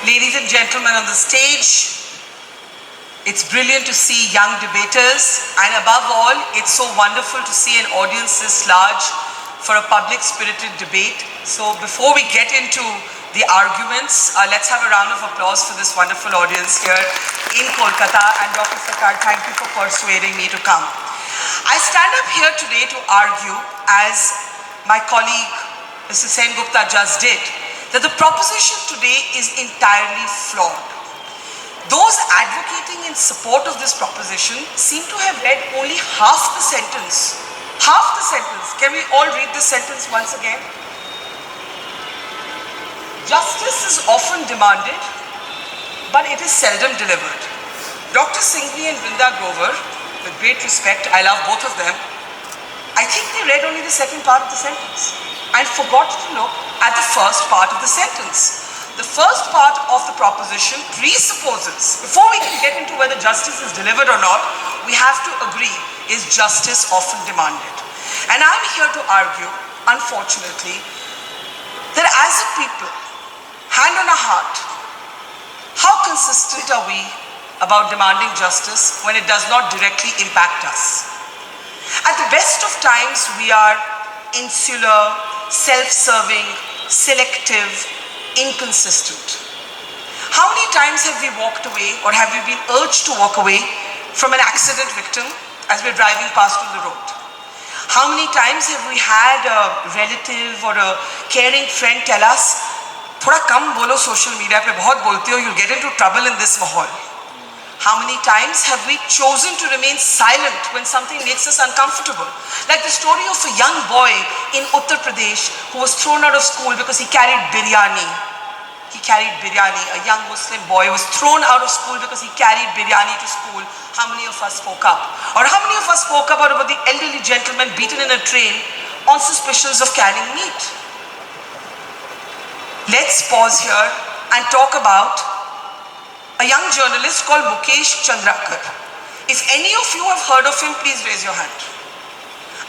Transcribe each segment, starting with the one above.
Ladies and gentlemen on the stage, it's brilliant to see young debaters, and above all, it's so wonderful to see an audience this large for a public-spirited debate. So before we get into the arguments, let's have a round of applause for this wonderful audience here in Kolkata. And Dr. Sarkar, thank you for persuading me to come. I stand up here today to argue, as my colleague Mr. Sen Gupta just did, that the proposition today is entirely flawed. Those advocating in support of this proposition seem to have read only half the sentence. Half the sentence. Can we all read this sentence once again? Justice is often demanded, but it is seldom delivered. Dr. Singhvi and Vrinda Grover, with great respect, I love both of them, I think they read only the second part of the sentence and forgot to look at the first part of the sentence. The first part of the proposition presupposes, before we can get into whether justice is delivered or not, we have to agree, is justice often demanded? And I'm here to argue, unfortunately, that as a people, hand on our heart, how consistent are we about demanding justice when it does not directly impact us? At the best of times, we are insular, self-serving, selective, inconsistent. How many times have we walked away, or have we been urged to walk away from an accident victim as we're driving past on the road? How many times have we had a relative or a caring friend tell us, "Thoda kam bolo social media pe bahut bolte ho, you'll get into trouble in this mahal"? How many times have we chosen to remain silent when something makes us uncomfortable? Like the story of a young boy in Uttar Pradesh who was thrown out of school because he carried biryani. He carried biryani. A young Muslim boy was thrown out of school because he carried biryani to school. How many of us spoke up? Or how many of us spoke up about the elderly gentleman beaten in a train on suspicions of carrying meat? Let's pause here and talk about a young journalist called Mukesh Chandrakar. If any of you have heard of him, please raise your hand.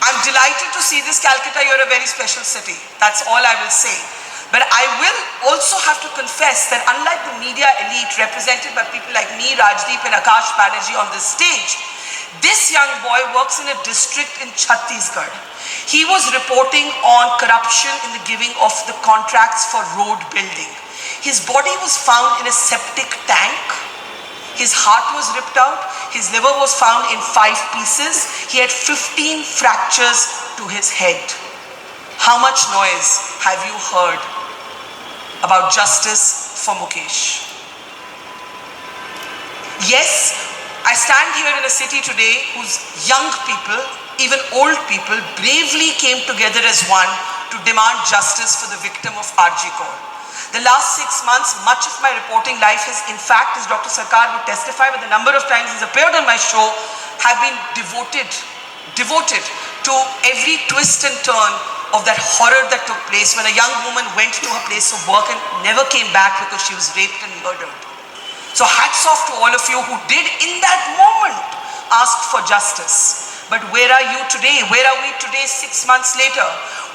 I'm delighted to see this, Calcutta. You're a very special city. That's all I will say. But I will also have to confess that unlike the media elite represented by people like me, Rajdeep and Akash Banerjee on this stage, this young boy works in a district in Chhattisgarh. He was reporting on corruption in the giving of the contracts for road building. His body was found in a septic tank. His heart was ripped out. His liver was found in 5 pieces. He had 15 fractures to his head. How much noise have you heard about justice for Mukesh? Yes, I stand here in a city today whose young people, even old people, bravely came together as one to demand justice for the victim of RG Kaur. The last 6 months, much of my reporting life has, in fact, as Dr. Sarkar would testify, with the number of times he's appeared on my show, have been devoted to every twist and turn of that horror that took place when a young woman went to her place of work and never came back because she was raped and murdered. So hats off to all of you who did, in that moment, ask for justice. But where are you today? Where are we today 6 months later?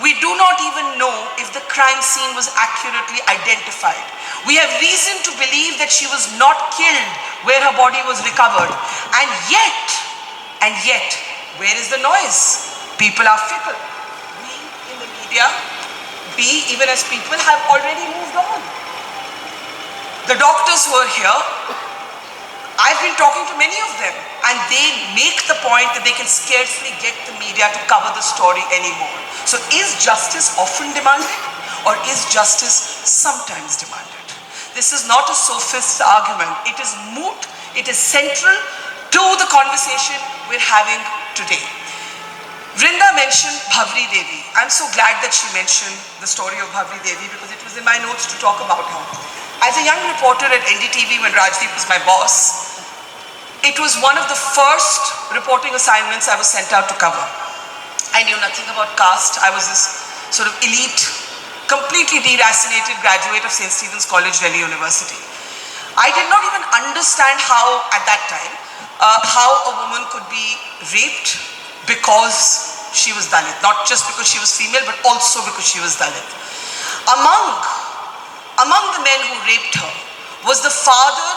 We do not even know if the crime scene was accurately identified. We have reason to believe that she was not killed where her body was recovered. And yet, where is the noise? People are fickle. We in the media, we even as people, have already moved on. The doctors who are here, I've been talking to many of them, and they make the point that they can scarcely get the media to cover the story anymore. So is justice often demanded, or is justice sometimes demanded? This is not a sophist's argument. It is moot. It is central to the conversation we're having today. Vrinda mentioned Bhavri Devi. I'm so glad that she mentioned the story of Bhavri Devi because it was in my notes to talk about her. As a young reporter at NDTV when Rajdeep was my boss, it was one of the first reporting assignments I was sent out to cover. I knew nothing about caste. I was this sort of elite, completely deracinated graduate of St. Stephen's College, Delhi University. I did not even understand how, at that time, how a woman could be raped because she was Dalit. Not just because she was female, but also because she was Dalit. Among the men who raped her was the father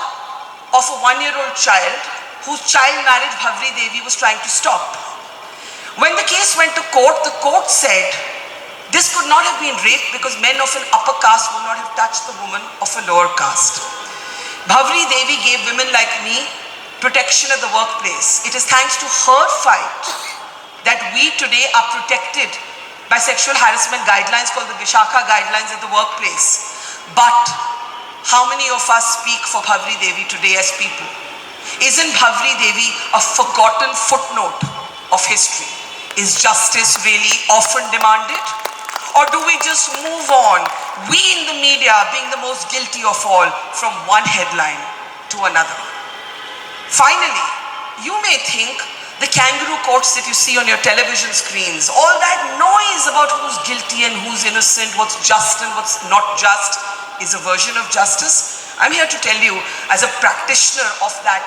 of a 1-year-old child whose child marriage Bhavri Devi was trying to stop. When the case went to court, the court said this could not have been rape because men of an upper caste would not have touched the woman of a lower caste. Bhavri Devi gave women like me protection at the workplace. It is thanks to her fight that we today are protected by sexual harassment guidelines called the Vishakha guidelines at the workplace. But how many of us speak for Bhavri Devi today as people? Isn't Bhavri Devi a forgotten footnote of history? Is justice really often demanded? Or do we just move on, we in the media being the most guilty of all, from one headline to another? Finally, you may think the kangaroo courts that you see on your television screens, all that noise about who's guilty and who's innocent, what's just and what's not just, is a version of justice. I'm here to tell you, as a practitioner of that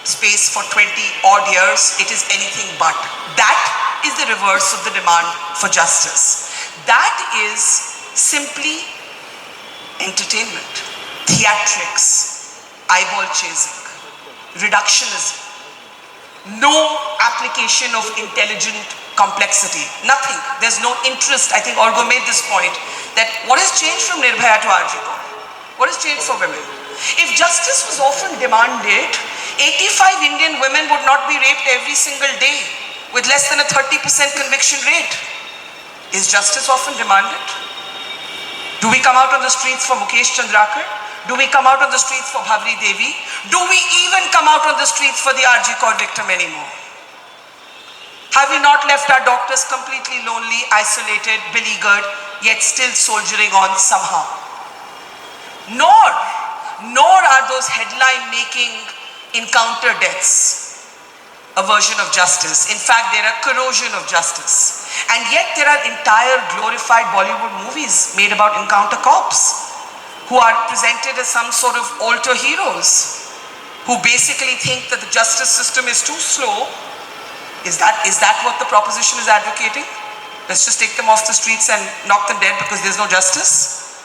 space for 20 odd years, it is anything but. That is the reverse of the demand for justice. That is simply entertainment, theatrics, eyeball chasing, reductionism, no application of intelligent complexity, nothing. There's no interest. I think Orgo made this point that what has changed from Nirbhaya to RG Kaur? What has changed for women? If justice was often demanded, 85 Indian women would not be raped every single day with less than a 30% conviction rate. Is justice often demanded? Do we come out on the streets for Mukesh Chandrakar? Do we come out on the streets for Bhavri Devi? Do we even come out on the streets for the RG Kaur victim anymore? Have we not left our doctors completely lonely, isolated, beleaguered, yet still soldiering on somehow? Nor are those headline-making encounter deaths a version of justice. In fact, they're a corrosion of justice. And yet there are entire glorified Bollywood movies made about encounter cops who are presented as some sort of alter heroes who basically think that the justice system is too slow. Is that what the proposition is advocating? Let's just take them off the streets and knock them dead because there's no justice?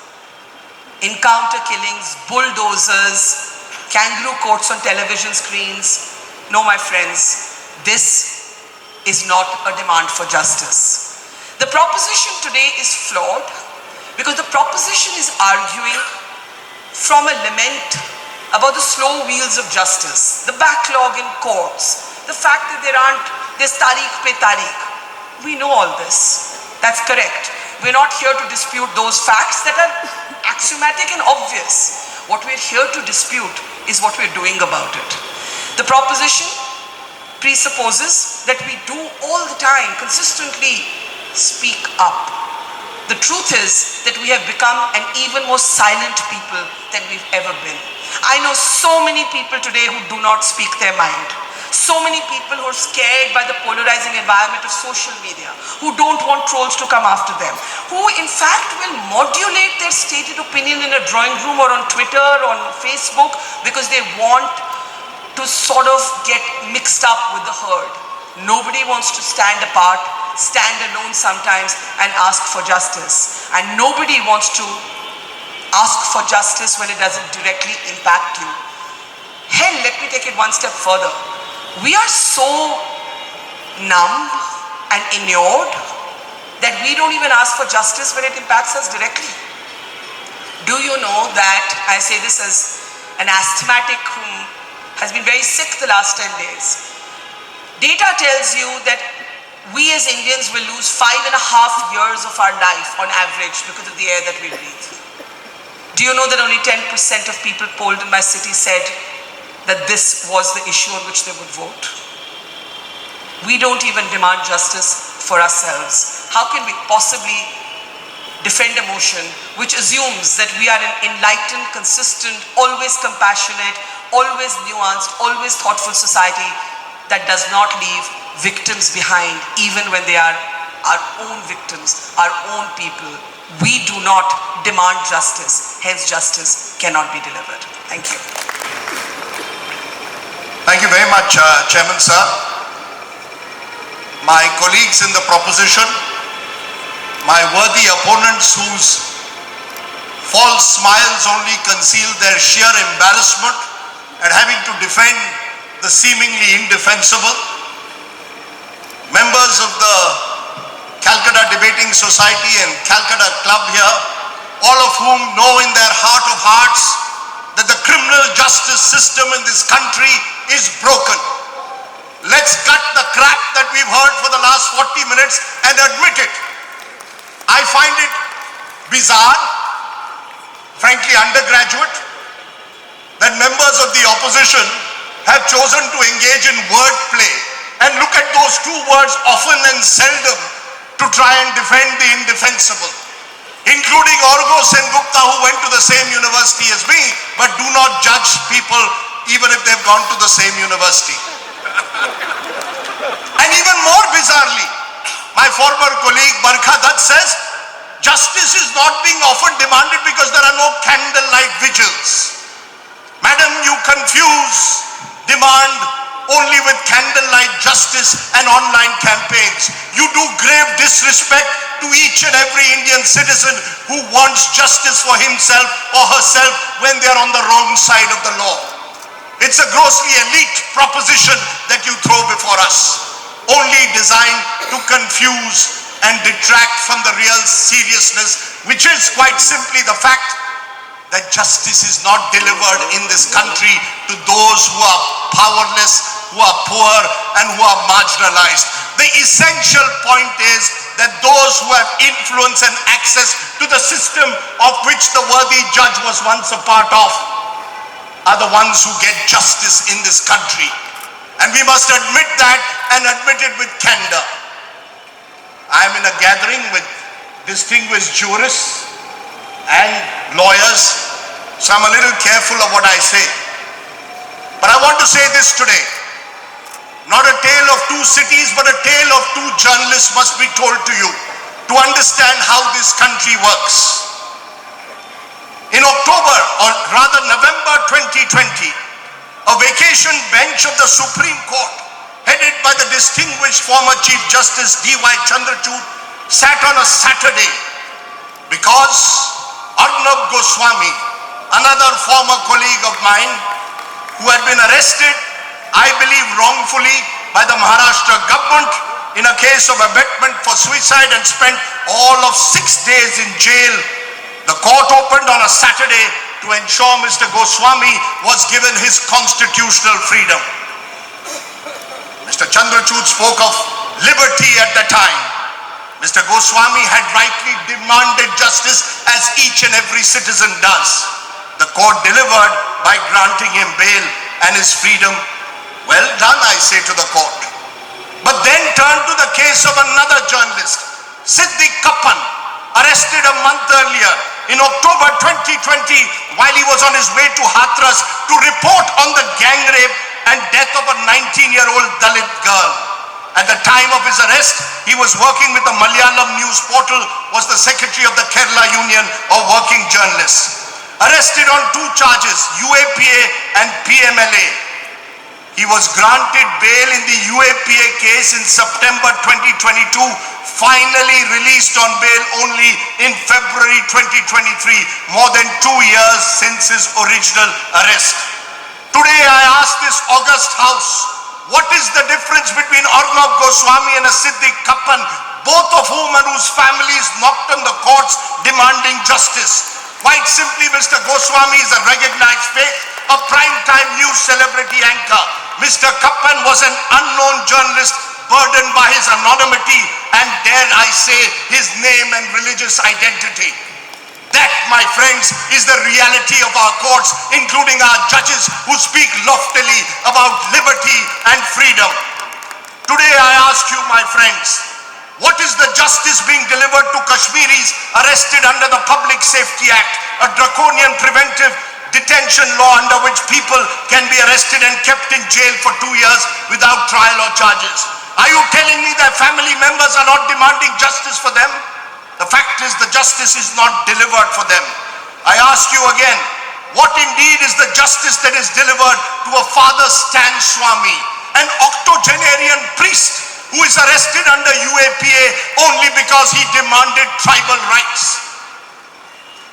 Encounter killings, bulldozers, kangaroo courts on television screens. No, my friends, this is not a demand for justice. The proposition today is flawed because the proposition is arguing from a lament about the slow wheels of justice, the backlog in courts, the fact that there's tariq pe tariq. We know all this. That's correct. We're not here to dispute those facts that are axiomatic and obvious. What we're here to dispute is what we're doing about it. The proposition presupposes that we do all the time consistently speak up. The truth is that we have become an even more silent people than we've ever been. I know so many people today who do not speak their mind. So many people who are scared by the polarizing environment of social media, who don't want trolls to come after them, who in fact will modulate their stated opinion in a drawing room or on Twitter or on Facebook because they want to sort of get mixed up with the herd. Nobody wants to stand apart, stand alone sometimes and ask for justice. And nobody wants to ask for justice when it doesn't directly impact you. Hell, let me take it one step further. We are so numb and inured that we don't even ask for justice when it impacts us directly. Do you know that, I say this as an asthmatic who has been very sick the last 10 days. Data tells you that we as Indians will lose 5.5 years of our life on average because of the air that we breathe. Do you know that only 10% of people polled in my city said that this was the issue on which they would vote? We don't even demand justice for ourselves. How can we possibly defend a motion which assumes that we are an enlightened, consistent, always compassionate, always nuanced, always thoughtful society that does not leave victims behind even when they are our own victims, our own people? We do not demand justice, hence justice cannot be delivered. Thank you. Thank you very much, Chairman sir. My colleagues in the proposition, my worthy opponents whose False smiles only conceal their sheer embarrassment at having to defend the seemingly indefensible. Members of the Calcutta Debating Society and Calcutta Club here, all of whom know in their heart of hearts that the criminal justice system in this country is broken. Let's cut the crap that we've heard for the last 40 minutes and admit it. I find it bizarre, frankly undergraduate, that members of the opposition have chosen to engage in wordplay and look at those two words often and seldom to try and defend the indefensible, including Orgo Sengupta, who went to the same university as me, but do not judge people even if they've gone to the same university. And even more bizarrely, my former colleague Barkha Dutt says, justice is not being often demanded because there are no candlelight vigils. Madam, you confuse demand only with candlelight justice and online campaigns. You do grave disrespect to each and every Indian citizen who wants justice for himself or herself when they are on the wrong side of the law. It's a grossly elite proposition that you throw before us, only designed to confuse and detract from the real seriousness, which is quite simply the fact that justice is not delivered in this country to those who are powerless, who are poor, and who are marginalized. The essential point is that those who have influence and access to the system of which the worthy judge was once a part of are the ones who get justice in this country. And we must admit that, and admit it with candor. I am in a gathering with distinguished jurists and lawyers, so I'm a little careful of what I say. But I want to say this today. Not a tale of two cities, but a tale of two journalists must be told to you to understand how this country works. In October, or rather November 2020, a vacation bench of the Supreme Court, headed by the distinguished former Chief Justice D.Y. Chandrachud, sat on a Saturday because Arnab Goswami, another former colleague of mine, who had been arrested, I believe wrongfully, by the Maharashtra government in a case of abetment for suicide and spent all of 6 days in jail. The court opened on a Saturday to ensure Mr. Goswami was given his constitutional freedom. Mr. Chandrachud spoke of liberty at the time. Mr. Goswami had rightly demanded justice as each and every citizen does. The court delivered by granting him bail and his freedom. Well done, I say to the court. But then turn to the case of another journalist, Siddiq Kappan, arrested a month earlier in October 2020 while he was on his way to Hathras to report on the gang rape and death of a 19-year-old Dalit girl. At the time of his arrest, he was working with the Malayalam news portal, was the secretary of the Kerala Union of Working Journalists. Arrested on 2 charges, UAPA and PMLA. He was granted bail in the UAPA case in September 2022, finally released on bail only in February 2023, more than 2 years since his original arrest. Today I ask this august house, what is the difference between Arnab Goswami and a Siddiq Kappan, both of whom and whose families knocked on the courts demanding justice? Quite simply, Mr. Goswami is a recognized face, a prime-time news celebrity anchor. Mr. Kappan was an unknown journalist burdened by his anonymity and, dare I say, his name and religious identity. That, my friends, is the reality of our courts, including our judges who speak loftily about liberty and freedom. Today I ask you, my friends, what is the justice being delivered to Kashmiris arrested under the Public Safety Act, a draconian preventive detention law under which people can be arrested and kept in jail for 2 years without trial or charges? Are you telling me that family members are not demanding justice for them? The fact is, the justice is not delivered for them. I ask you again, what indeed is the justice that is delivered to a Father Stan Swami, an octogenarian priest who is arrested under UAPA only because he demanded tribal rights?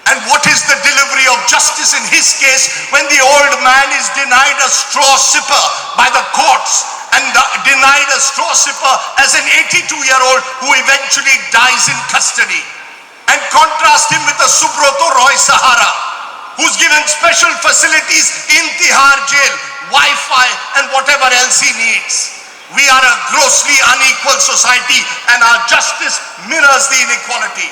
And what is the delivery of justice in his case when the old man is denied a straw sipper by the courts and denied a straw sipper as an 82-year-old who eventually dies in custody? And contrast him with a Subroto Roy Sahara, who's given special facilities in Tihar jail, Wi-Fi and whatever else he needs. We are a grossly unequal society and our justice mirrors the inequality.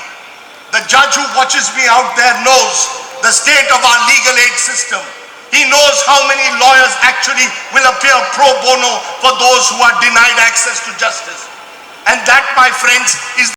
The judge who watches me out there knows the state of our legal aid system. He knows how many lawyers actually will appear pro bono for those who are denied access to justice. And that, my friends, is